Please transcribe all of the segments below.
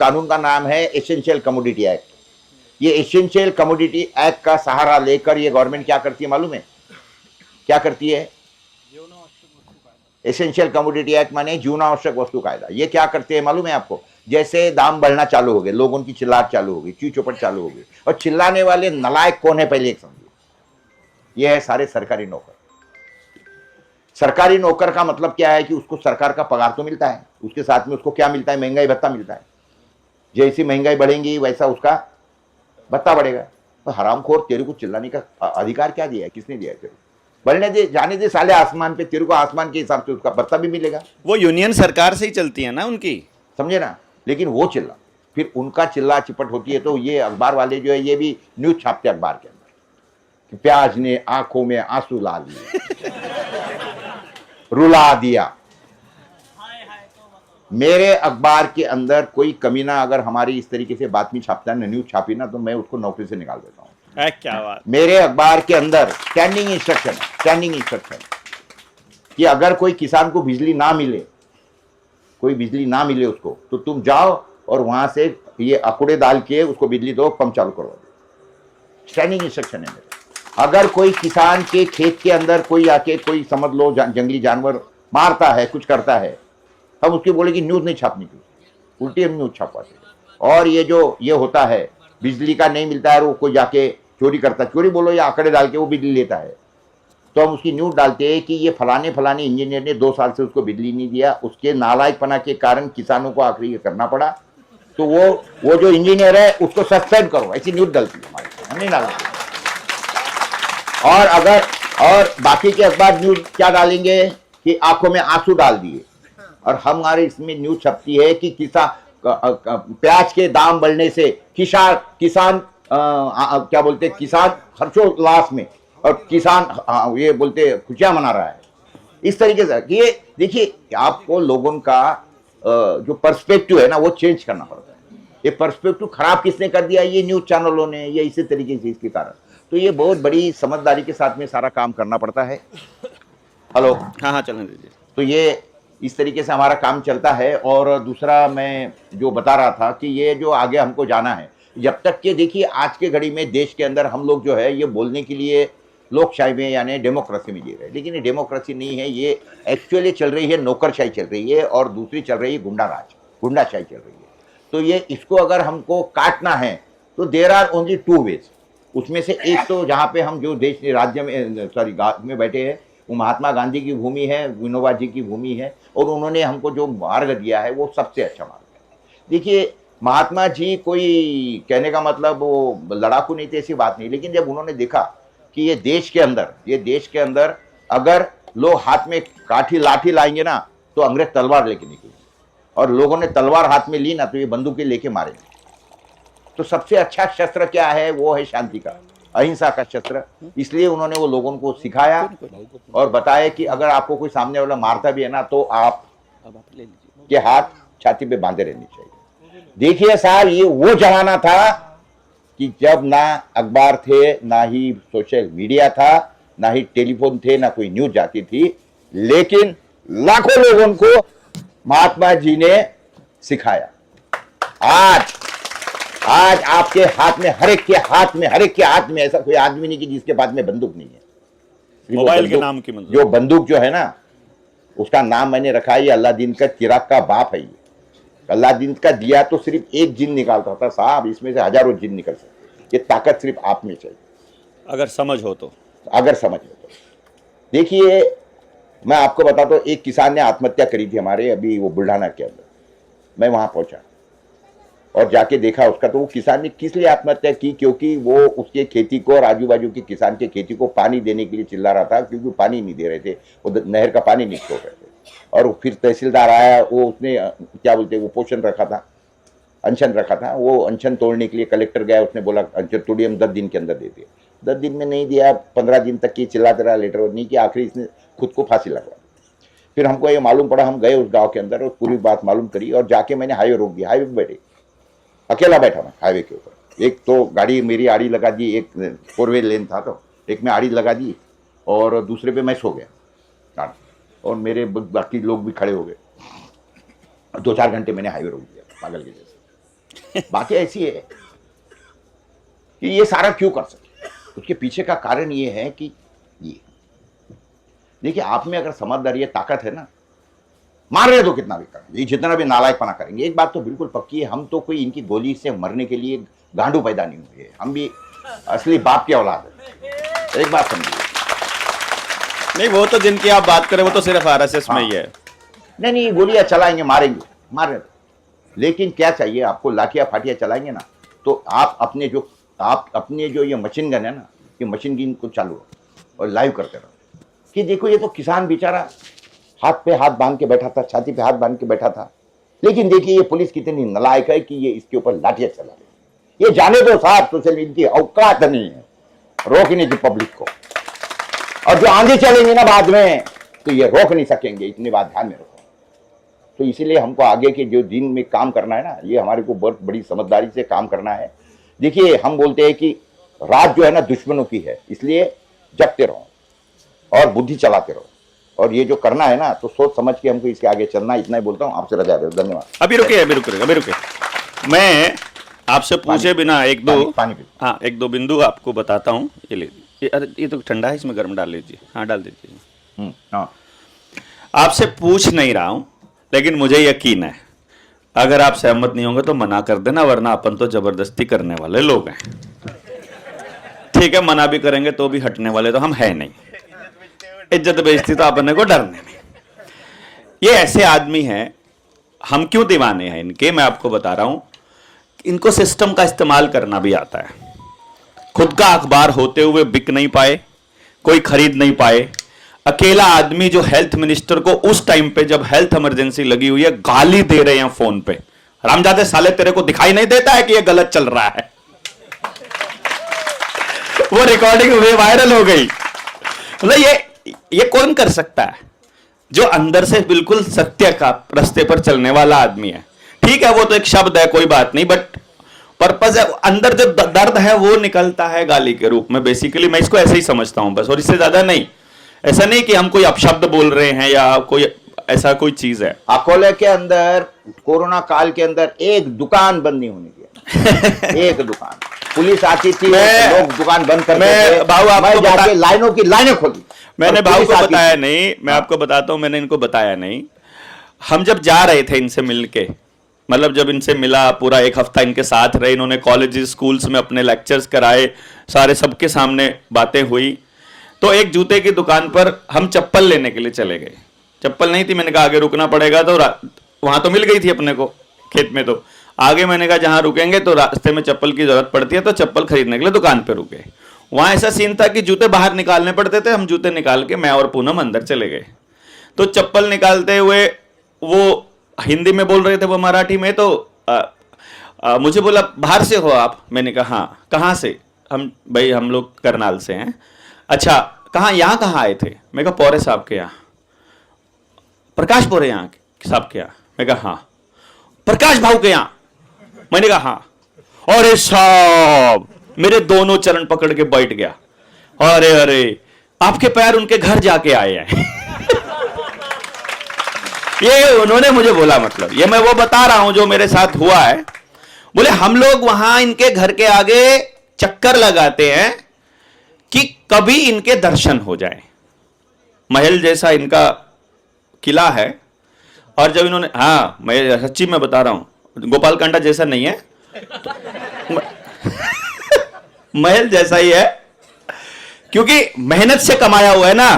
कानून का नाम है एसेंशियल कमोडिटी एक्ट। ये एसेंशियल कमोडिटी एक्ट का सहारा लेकर ये गवर्नमेंट क्या करती है मालूम है? क्या करती है? एसेंशियल कमोडिटी एक्ट माने जीवनावश्यक वस्तु कायदा। ये क्या करते हैं मालूम है आपको? जैसे दाम बढ़ना चालू हो गए, लोगों की चिल्लाहट चालू हो गई, चू चौपट चालू हो गई, और चिल्लाने वाले नलायक कौन है पहले एक समझिए। ये है सारे सरकारी नौकर। सरकारी नौकर का मतलब क्या है कि उसको सरकार का पगार तो मिलता है, उसके साथ में उसको क्या मिलता है? महंगाई भत्ता मिलता है। जैसी महंगाई बढ़ेगी वैसा उसका भत्ता बढ़ेगा। तो हरामखोर, तेरे को चिल्लाने का अधिकार क्या दिया है? किसने दिया है तेरे को? बढ़ने दे, जाने दे साले आसमान पे, तेरे को आसमान के हिसाब से उसका भत्ता भी मिलेगा। वो यूनियन सरकार से ही चलती है ना उनकी, समझे ना? लेकिन वो चिल्ला, फिर उनका चिल्ला चिपट होती है। तो ये अखबार वाले जो है ये भी न्यूज छापते अखबार के अंदर कि प्याज ने आंखों में आंसू ला दिए, रुला दिया। मेरे अखबार के अंदर कोई कमीना अगर हमारी इस तरीके से बातमी छापता है ना, न्यूज छापी ना, तो मैं उसको नौकरी से निकाल देता हूँ। क्या बात। मेरे अखबार के अंदर स्टैंडिंग इंस्ट्रक्शन कि अगर कोई किसान को बिजली ना मिले, कोई बिजली ना मिले उसको, तो तुम जाओ और वहां से ये अकुड़े डाल के उसको बिजली दो, पंप चालू करो। स्टैंडिंग इंस्ट्रक्शन है मेरे। अगर कोई किसान के खेत के अंदर कोई आके कोई समझ लो जंगली जानवर मारता है, कुछ करता है, हम उसकी बोले कि न्यूज नहीं छापनी थी, उल्टी हम न्यूज छापवाते। और ये जो ये होता है बिजली का नहीं मिलता है, वो कोई जाके चोरी करता है, चोरी बोलो या आंकड़े डाल के वो बिजली लेता है, तो हम उसकी न्यूज डालते हैं कि ये फलाने फलाने इंजीनियर ने 2 साल से उसको बिजली नहीं दिया, उसके नालायकपना के कारण किसानों को आखिरी ये करना पड़ा, तो वो जो इंजीनियर है उसको सस्पेंड करो। ऐसी न्यूज डालती है हमारे, हम नहीं डालते। और बाकी के अखबार न्यूज क्या डालेंगे कि आंखों में आंसू डाल दिए, और हमारे इसमें न्यूज छपती है कि प्याज के दाम बढ़ने से किसान क्या बोलते, किसान हर्षोल्लास में, और किसान ये बोलते खुशियां मना रहा है। इस तरीके से ये देखिए, आपको लोगों का जो पर्सपेक्टिव है ना वो चेंज करना पड़ता है। ये पर्सपेक्टिव खराब किसने कर दिया? ये न्यूज चैनलों ने, ये इसी तरीके से, इसके कारण। तो ये बहुत बड़ी समझदारी के साथ में सारा काम करना पड़ता है। हेलो, हाँ चलने दीजिए। तो ये इस तरीके से हमारा काम चलता है। और दूसरा मैं जो बता रहा था कि ये जो आगे हमको जाना है, जब तक कि देखिए आज के घड़ी में देश के अंदर हम लोग जो है ये बोलने के लिए लोकशाही में यानी डेमोक्रेसी में जी रहे हैं, लेकिन ये डेमोक्रेसी नहीं है, ये एक्चुअली चल रही है नौकरशाही चल रही है, और दूसरी चल रही है गुंडाशाही चल रही है। तो ये इसको अगर हमको काटना है तो देर आर ओनली 2 वेज। उसमें से एक तो जहाँ पे हम जो देश राज्य में गाँव में बैठे हैं, वो महात्मा गांधी की भूमि है, विनोबा जी की भूमि है, और उन्होंने हमको जो मार्ग दिया है वो सबसे अच्छा मार्ग है। देखिए, महात्मा जी कोई कहने का मतलब वो लड़ाकू नहीं थे, ऐसी बात नहीं, लेकिन जब उन्होंने देखा कि ये देश के अंदर अगर लोग हाथ में काठी लाठी लाएंगे ना, तो अंग्रेज तलवार लेके निकलेंगे, और लोगों ने तलवार हाथ में ली ना, तो ये बंदूकें लेके मारेंगे। तो सबसे अच्छा शस्त्र क्या है? वो है शांति का, अहिंसा का शस्त्र। इसलिए उन्होंने वो लोगों को सिखाया और बताया कि अगर आपको कोई सामने वाला मारता भी है ना, तो आप के हाथ छाती पे बांधे रहने चाहिए। देखिए साहब, ये वो जमाना था कि जब ना अखबार थे, ना ही सोशल मीडिया था, ना ही टेलीफोन थे, ना कोई न्यूज जाती थी, लेकिन लाखों लोगों को महात्मा जी ने सिखाया। आज आपके हाथ में, हर एक के हाथ में ऐसा कोई आदमी नहीं कि जिसके पास में बंदूक नहीं है। मोबाइल के नाम की मतलब जो बंदूक जो है ना, उसका नाम मैंने रखा है अल्लादीन का चिराग का बाप है। अल्लादीन का दिया तो सिर्फ एक जिन निकालता था साहब, इसमें से हजारों जिन निकल सकते। ये ताकत सिर्फ आप में चाहिए, अगर समझ हो तो। देखिए, मैं आपको बताता हूँ, एक किसान ने आत्महत्या करी थी हमारे अभी वो बुल्ढाना के अंदर। मैं वहां पहुंचा और जाके देखा उसका, तो वो किसान ने किस लिए आत्महत्या की? क्योंकि वो उसके खेती को और आजू बाजू के किसान के खेती को पानी देने के लिए चिल्ला रहा था, क्योंकि पानी नहीं दे रहे थे, वो नहर का पानी नहीं छोड़ रहे थे। और फिर तहसीलदार आया, वो उसने क्या बोलते वो पोषण रखा था, अनशन रखा था, वो अनशन तोड़ने के लिए कलेक्टर गया, उसने बोला अनशन तोड़िए, हम 10 दिन के अंदर दे दिए। 10 दिन में नहीं दिया, 15 दिन तक की चिल्लाते रहा, लेटर नहीं किया, आखिरी इसने खुद को फांसी लगवा। फिर हमको ये मालूम पड़ा, हम गए उस गाँव के अंदर और पूरी बात मालूम करी, और जाके मैंने हाईवे रोक दिया। हाईवे पे बैठे, अकेला बैठा मैं हाईवे के ऊपर। एक तो गाड़ी मेरी आड़ी लगा दी, एक 4 वे लेन था, तो एक में आड़ी लगा दी, और दूसरे पे मैं सो गया, और मेरे बाकी लोग भी खड़े हो गए। 2-4 घंटे मैंने हाईवे रोक दिया पागल के जैसे। बातें ऐसी है कि ये सारा क्यों कर सके, उसके पीछे का कारण ये है कि ये देखिए, आप में अगर समझदारी है, ताकत है ना, मार रहे तो कितना भी करेंगे, ये जितना भी नालायकपना करेंगे। एक बात तो बिल्कुल पक्की है, हम तो कोई इनकी गोली से मरने के लिए गांडू पैदा नहीं हुए, हम भी असली बाप की औलाद है। एक बात समझिए। नहीं, वो तो जिनकी आप बात करें वो तो सिर्फ आरएसएस में ही है। नहीं, गोलियां चलाएंगे, मारेंगे, मार रहे, लेकिन क्या चाहिए आपको, लाठियां फाटियां चलाएंगे ना, तो आप अपने जो ये मशीन गन है ना, ये मशीन गन को चालू रहो और लाइव करते रहो कि देखो ये तो किसान बेचारा हाथ पे हाथ बांध के बैठा था, छाती पे हाथ बांध के बैठा था, लेकिन देखिए ये पुलिस कितनी नालायक है कि ये इसके ऊपर लाठियां चला रही। ये जाने दो साहब, सोशल इनकी औकात नहीं है, रोक नहीं थी पब्लिक को, और जो आंधी चलेंगे ना बाद में तो ये रोक नहीं सकेंगे, इतनी बात ध्यान में रखो। तो इसीलिए हमको आगे के जो दिन में काम करना है ना, ये हमारे को बहुत बड़ी समझदारी से काम करना है। देखिए, हम बोलते हैं कि रात जो है ना दुश्मनों की है, इसलिए जगते रहो और बुद्धि चलाते रहो, और ये जो करना है ना तो सोच समझ के हमको इसके आगे चलना। इतना ही बोलता हूँ, आपसे रजा दे, धन्यवाद। अभी रुके, मैं आपसे पूछे बिना एक दो हाँ एक दो बिंदु आपको बताता हूँ। ये तो ठंडा है, इसमें गर्म डाल लीजिए। हाँ, डाल दीजिए। हाँ, आपसे पूछ नहीं रहा हूं, लेकिन मुझे यकीन है अगर आप सहमत नहीं होंगे तो मना कर देना, वरना अपन तो जबरदस्ती करने वाले लोग हैं। ठीक है, मना भी करेंगे तो भी हटने वाले तो हम है नहीं, इज्जत बेइज्जती तो अपने को डरने नहीं। ये ऐसे आदमी हैं, हम क्यों दीवाने हैं इनके, मैं आपको बता रहा हूं। इनको सिस्टम का इस्तेमाल करना भी आता है। खुद का अखबार होते हुए बिक नहीं पाए, कोई खरीद नहीं पाए। अकेला आदमी जो हेल्थ मिनिस्टर को उस टाइम पे जब हेल्थ इमरजेंसी लगी हुई है गाली दे रहे हैं फोन पे, रामजादे साले तेरे को दिखाई नहीं देता है कि ये गलत चल रहा है। वो रिकॉर्डिंग हुई, वायरल हो गई। मतलब ये कौन कर सकता है जो अंदर से बिल्कुल सत्य का रास्ते पर चलने वाला आदमी है। ठीक है, वो तो एक शब्द है, कोई बात नहीं, बट पर्पज है, अंदर जो दर्द है वो निकलता है गाली के रूप में। बेसिकली मैं इसको ऐसे ही समझता हूं बस, और इससे ज्यादा नहीं। ऐसा नहीं कि हम कोई अपशब्द बोल रहे हैं या कोई ऐसा कोई चीज है। अकोले के अंदर कोरोना काल के अंदर एक दुकान बंद नहीं होने दिया। एक दुकान, पुलिस आती थी, लोग दुकान बंद करते थे, मैं जाके लाइनों की लाइनें खोली। मैंने भाऊ को बताया नहीं, मैं आपको बताता हूं, मैंने इनको बताया नहीं। हम जब जा रहे थे इनसे मिलके, मतलब जब इनसे मिला, पूरा एक हफ्ता इनके साथ रहे, इन्होंने कॉलेजेस स्कूल्स में अपने लेक्चर्स कराए, सारे सबके सामने बातें हुई। तो एक जूते की दुकान पर हम चप्पल लेने के लिए चले गए। चप्पल नहीं थी, मैंने कहा आगे रुकना पड़ेगा, तो वहां तो मिल गई थी अपने को खेत में। तो आगे मैंने कहा जहां रुकेंगे तो रास्ते में चप्पल की जरूरत पड़ती है, तो चप्पल खरीदने के लिए दुकान पे रुके। वहां ऐसा सीन था कि जूते बाहर निकालने पड़ते थे। हम जूते निकाल के मैं और पूनम अंदर चले गए। तो चप्पल निकालते हुए वो हिंदी में बोल रहे थे, वो मराठी में। तो मुझे बोला बाहर से हो आप? मैंने कहा हाँ। कहाँ से? हम लोग करनाल से हैं। अच्छा, कहाँ, यहाँ कहाँ आए थे? मैं कहा पौरे साहब के यहाँ। प्रकाश पौरे यहाँ साहब के यहाँ? मैं कहा हाँ। प्रकाश भाऊ के यहाँ? मैंने कहा हाँ। अरे साहब, मेरे दोनों चरण पकड़ के बैठ गया। अरे आपके पैर उनके घर जाके आए हैं। ये उन्होंने मुझे बोला, मतलब ये मैं वो बता रहा हूं जो मेरे साथ हुआ है। बोले हम लोग वहां इनके घर के आगे चक्कर लगाते हैं कि कभी इनके दर्शन हो जाए। महल जैसा इनका किला है, और जब इन्होंने, हाँ मैं सच्ची में बता रहा हूं, गोपालकांडा जैसा नहीं है, महल जैसा ही है, क्योंकि मेहनत से कमाया हुआ है ना,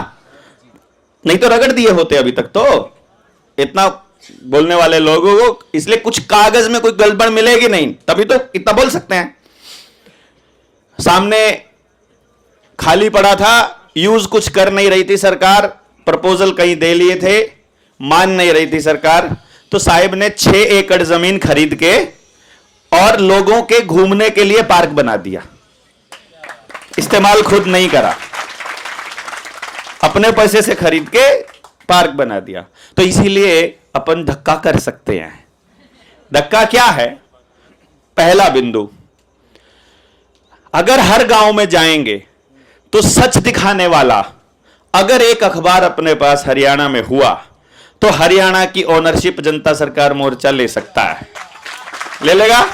नहीं तो रगड़ दिए होते अभी तक। तो इतना बोलने वाले लोगों को, इसलिए कुछ कागज में कोई गड़बड़ मिलेगी नहीं, तभी तो इतना बोल सकते हैं। सामने खाली पड़ा था, यूज कुछ कर नहीं रही थी सरकार, प्रपोजल कहीं दे लिए थे, मान नहीं रही थी सरकार, तो साहिब ने 6 एकड़ जमीन खरीद के और लोगों के घूमने के लिए पार्क बना दिया। इस्तेमाल खुद नहीं करा, अपने पैसे से खरीद के पार्क बना दिया। तो इसीलिए अपन धक्का कर सकते हैं। धक्का क्या है? पहला बिंदु, अगर हर गांव में जाएंगे तो सच दिखाने वाला अगर एक अखबार अपने पास हरियाणा में हुआ तो हरियाणा की ओनरशिप जनता सरकार मोर्चा ले सकता है। ले लेगा?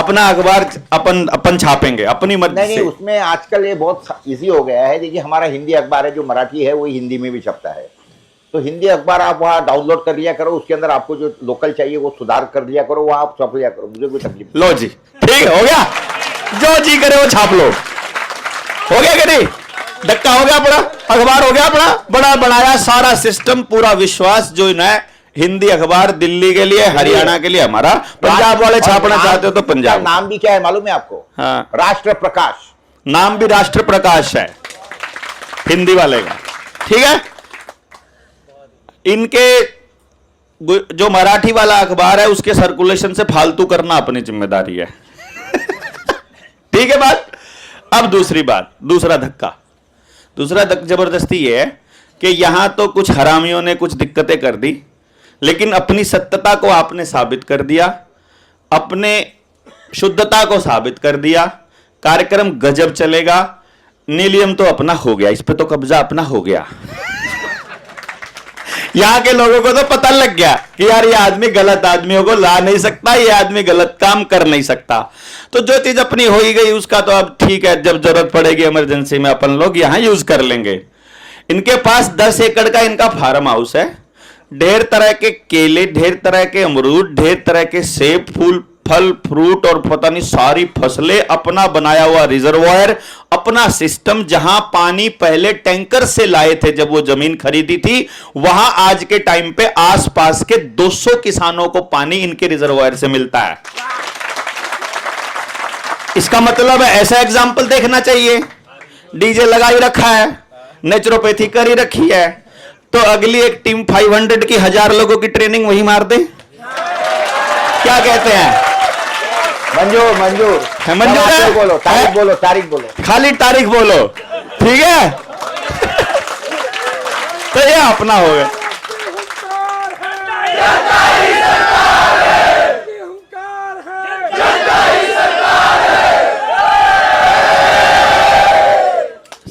अपना अखबार अपन अपन छापेंगे अपनी मर्जी नहीं से। उसमें आजकल ये बहुत इजी हो गया है। देखिए हमारा हिंदी अखबार है, जो मराठी है वो हिंदी में भी छपता है, तो हिंदी अखबार आप वहाँ डाउनलोड कर लिया करो, उसके अंदर आपको जो लोकल चाहिए वो सुधार कर लिया करो, वहाँ आप छाप लिया करो, मुझे कोई तकलीफ नहीं। लो जी, ठीक है, हो गया, जो जी करे वो छाप लो, हो गया कि नहीं? धक्का हो गया पूरा, अखबार हो गया अपना, बड़ा बनाया सारा सिस्टम, पूरा विश्वास जो है हिंदी अखबार दिल्ली के लिए, हरियाणा के लिए, हमारा पंजाब वाले छापना चाहते हो तो पंजाब। नाम भी क्या है मालूम है आपको? हाँ, राष्ट्र प्रकाश। नाम भी राष्ट्र प्रकाश है हिंदी वाले का, ठीक है। इनके जो मराठी वाला अखबार है उसके सर्कुलेशन से फालतू करना अपनी जिम्मेदारी है। ठीक है बात। अब दूसरी बात, दूसरा धक्का जबरदस्ती ये है कि यहां तो कुछ हरामियों ने कुछ दिक्कतें कर दी, लेकिन अपनी सत्यता को आपने साबित कर दिया, अपने शुद्धता को साबित कर दिया, कार्यक्रम गजब चलेगा, नीलियम तो अपना हो गया, इस पे तो कब्जा अपना हो गया। यहां के लोगों को तो पता लग गया कि यार ये आदमी गलत आदमियों को ला नहीं सकता, ये आदमी गलत काम कर नहीं सकता, तो जो चीज अपनी हो ही गई उसका तो अब ठीक है, जब जरूरत पड़ेगी इमरजेंसी में अपन लोग यहां यूज कर लेंगे। इनके पास 10 एकड़ का इनका फार्म हाउस है, ढेर तरह के केले, ढेर तरह के अमरूद, ढेर तरह के सेब, फूल, फल, फ्रूट और पता नहीं सारी फसलें, अपना बनाया हुआ रिजर्वायर, अपना सिस्टम, जहां पानी पहले टैंकर से लाए थे जब वो जमीन खरीदी थी, वहां आज के टाइम पे आसपास के 200 किसानों को पानी इनके रिजर्वायर से मिलता है। इसका मतलब है ऐसा एग्जाम्पल देखना चाहिए। डीजे लगा ही रखा है, नेचुरोपैथी कर ही रखी है, तो अगली एक टीम 500 की 1000 लोगों की ट्रेनिंग वही मार दे। क्या कहते हैं? मंजूर है, मंजूर है? बोलो, तारीख बोलो, खाली तारीख बोलो, ठीक है। तो ये अपना हो गया।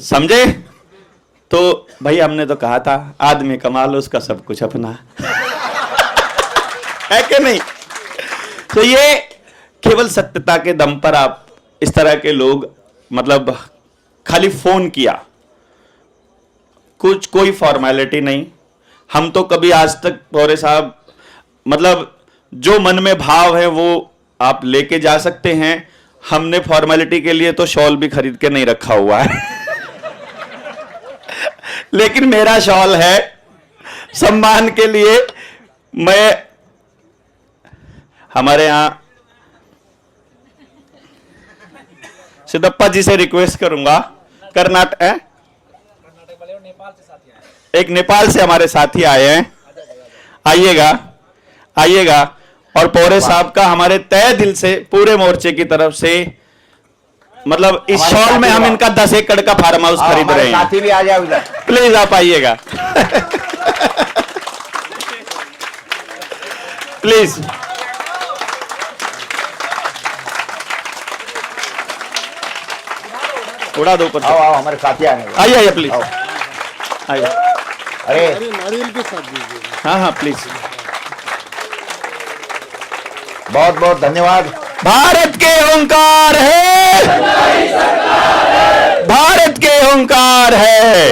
समझे? तो भाई हमने तो कहा था आदमी कमाल उसका सब कुछ अपना। है कि नहीं? तो ये केवल सत्यता के दम पर आप इस तरह के लोग, मतलब खाली फोन किया, कुछ कोई फॉर्मेलिटी नहीं। हम तो कभी आज तक पौरे साहब, मतलब जो मन में भाव है वो आप लेके जा सकते हैं, हमने फॉर्मेलिटी के लिए तो शॉल भी खरीद के नहीं रखा हुआ है। लेकिन मेरा शॉल है सम्मान के लिए। मैं हमारे यहां सिद्धप्पा जी से रिक्वेस्ट करूंगा, कर्नाटक है, एक नेपाल से हमारे साथी आए हैं, आइएगा और पौरे साहब का हमारे तय दिल से पूरे मोर्चे की तरफ से, मतलब इस शॉल में हम इनका 10 एकड़ का फार्म हाउस खरीद रहे हैं। साथी भी आ जाओ इधर, प्लीज आप आइएगा। प्लीज उड़ा दो ऊपर। आओ हमारे साथी आने दो। आइए प्लीज, आइए। अरे नारियल के साथ दीजिए। हाँ प्लीज। बहुत बहुत धन्यवाद। भारत के ओंकार है, भारत के ओंकार है।